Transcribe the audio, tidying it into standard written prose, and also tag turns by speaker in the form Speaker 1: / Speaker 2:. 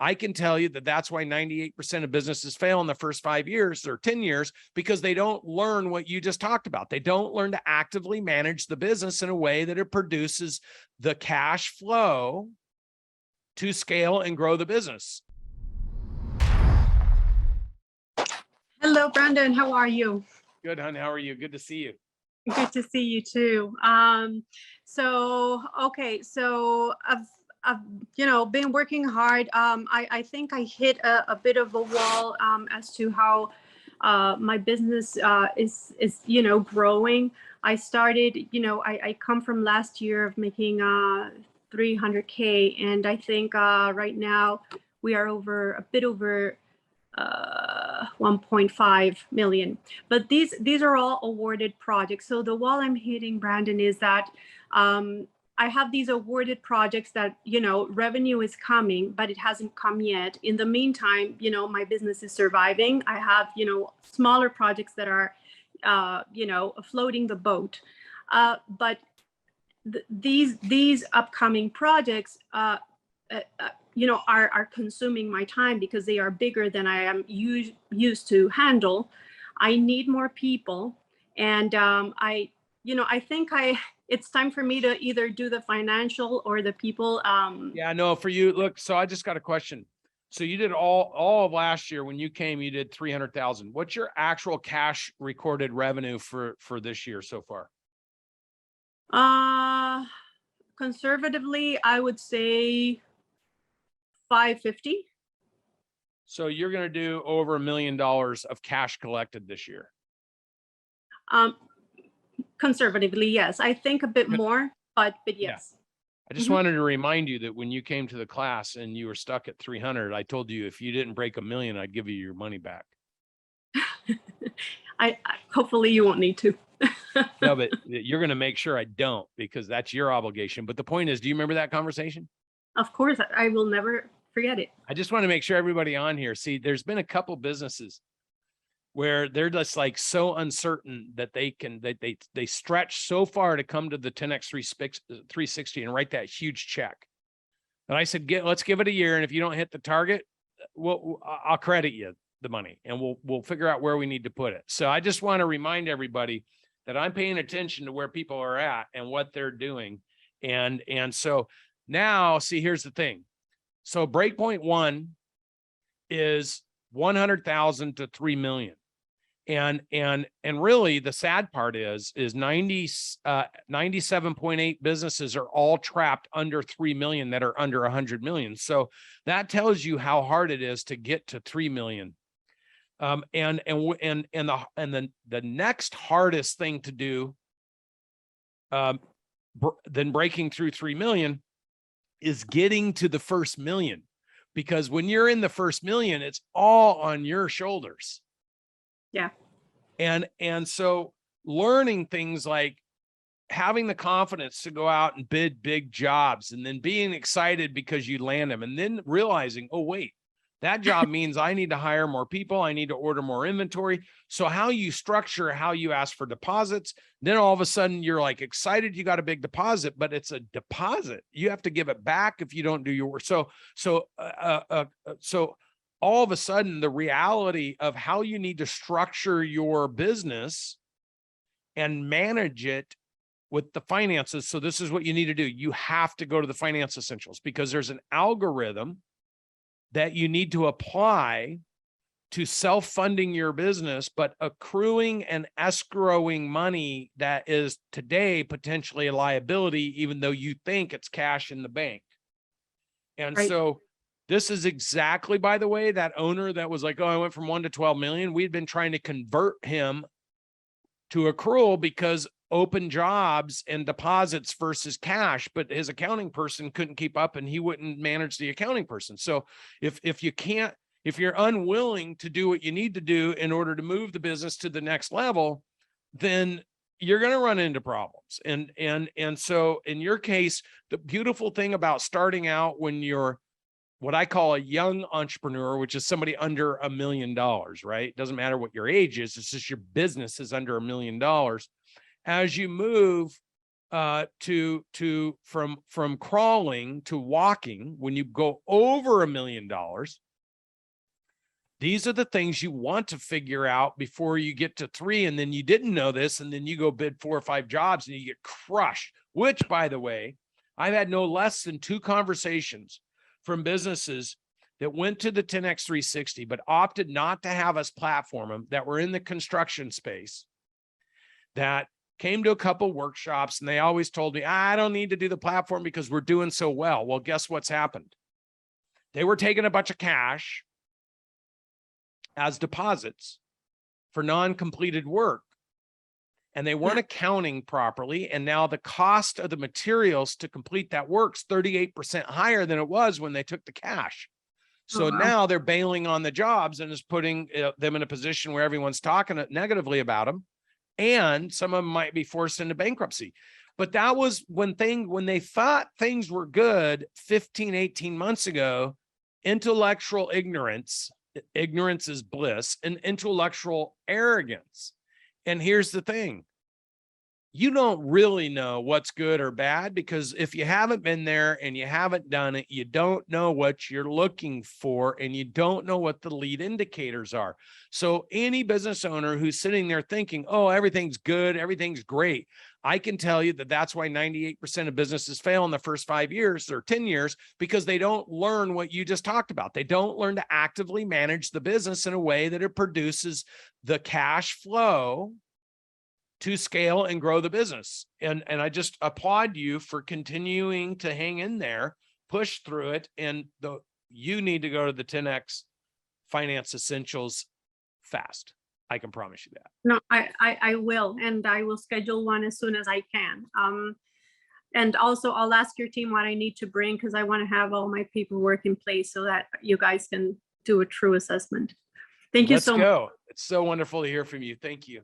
Speaker 1: I can tell you that that's why 98% of businesses fail in the first 5 years or 10 years, because they don't learn what you just talked about. They don't learn to actively manage the business in a way that it produces the cash flow to scale and grow the business.
Speaker 2: Hello, Brandon. How are you?
Speaker 1: Good, hon. How are you? Good to see you.
Speaker 2: Good to see you too. So I've been working hard. I think I hit a bit of a wall as to how my business is growing. I started, I come from last year of making 300K, and I think right now we are a bit over 1.5 million. But these are all awarded projects. So the wall I'm hitting, Brandon, is that I have these awarded projects that, revenue is coming, but it hasn't come yet. In the meantime, my business is surviving. I have, smaller projects that are, floating the boat. But these upcoming projects, are consuming my time because they are bigger than I am used to handle. I need more people. And I think it's time for me to either do the financial or the people.
Speaker 1: Yeah, no, for you, look, so I just got a question. So you did all of last year when you came, you did 300,000. What's your actual cash recorded revenue for this year so far?
Speaker 2: Conservatively, I would say 550.
Speaker 1: So you're going to do over $1 million of cash collected this year.
Speaker 2: Conservatively, yes. I think a bit more, but yes.
Speaker 1: Yeah. I just wanted to remind you that when you came to the class and you were stuck at 300, I told you if you didn't break $1 million, I'd give you your money back.
Speaker 2: I hopefully you won't need to.
Speaker 1: No, but you're going to make sure I don't, because that's your obligation. But the point is, do you remember that conversation?
Speaker 2: Of course, I will never forget it.
Speaker 1: I just want to make sure everybody on here, see, there's been a couple businesses where they're just like so uncertain that they stretch so far to come to the 10x 360 and write that huge check. And I said, let's give it a year. And if you don't hit the target, I'll credit you the money and we'll figure out where we need to put it. So I just want to remind everybody that I'm paying attention to where people are at and what they're doing. And so now, see, here's the thing. So breakpoint 1 is 100,000 to 3 million. And really the sad part is 97.8 businesses are all trapped under 3 million that are under 100 million. So that tells you how hard it is to get to 3 million. And the next hardest thing to do than breaking through 3 million is getting to the first million, because when you're in the first million, it's all on your shoulders.
Speaker 2: Yeah.
Speaker 1: And so learning things like having the confidence to go out and bid big jobs, and then being excited because you land them, and then realizing, oh, wait, that job means I need to hire more people. I need to order more inventory. So how you structure, how you ask for deposits, then all of a sudden you're like excited you got a big deposit, but it's a deposit. You have to give it back if you don't do your work. So all of a sudden the reality of how you need to structure your business and manage it with the finances. So this is what you need to do. You have to go to the finance essentials, because there's an algorithm that you need to apply to self-funding your business, but accruing and escrowing money that is today potentially a liability, even though you think it's cash in the bank. And right. So this is exactly, by the way, that owner that was like, oh, I went from 1 to 12 million. We'd been trying to convert him to accrual because open jobs and deposits versus cash, but his accounting person couldn't keep up and he wouldn't manage the accounting person. So if you're unwilling to do what you need to do in order to move the business to the next level, then you're going to run into problems. And so in your case, the beautiful thing about starting out when you're what I call a young entrepreneur, which is somebody under $1 million, right? It doesn't matter what your age is. It's just your business is under $1 million. As you move from crawling to walking, when you go over $1 million, these are the things you want to figure out before you get to 3. And then you didn't know this. And then you go bid 4 or 5 jobs and you get crushed, which, by the way, I've had no less than 2 conversations from businesses that went to the 10X 360, but opted not to have us platform them, that were in the construction space, that came to a couple workshops, and they always told me, I don't need to do the platform because we're doing so well. Well, guess what's happened? They were taking a bunch of cash as deposits for non-completed work, and they weren't accounting properly. And now the cost of the materials to complete that work's 38% higher than it was when they took the cash. So now they're bailing on the jobs, and is putting them in a position where everyone's talking negatively about them. And some of them might be forced into bankruptcy. But that was when they thought things were good 15, 18 months ago. Intellectual ignorance is bliss, and intellectual arrogance. And here's the thing. You don't really know what's good or bad, because if you haven't been there and you haven't done it, you don't know what you're looking for, and you don't know what the lead indicators are. So any business owner who's sitting there thinking, oh, everything's good, everything's great, I can tell you that that's why 98% of businesses fail in the first 5 years or 10 years, because they don't learn what you just talked about. They don't learn to actively manage the business in a way that it produces the cash flow to scale and grow the business. And I just applaud you for continuing to hang in there, push through it. And you need to go to the 10X Finance Essentials fast. I can promise you that.
Speaker 2: No, I will, and I will schedule one as soon as I can. And also I'll ask your team what I need to bring, because I want to have all my paperwork in place so that you guys can do a true assessment. Thank you so much.
Speaker 1: Let's go. It's so wonderful to hear from you. Thank you.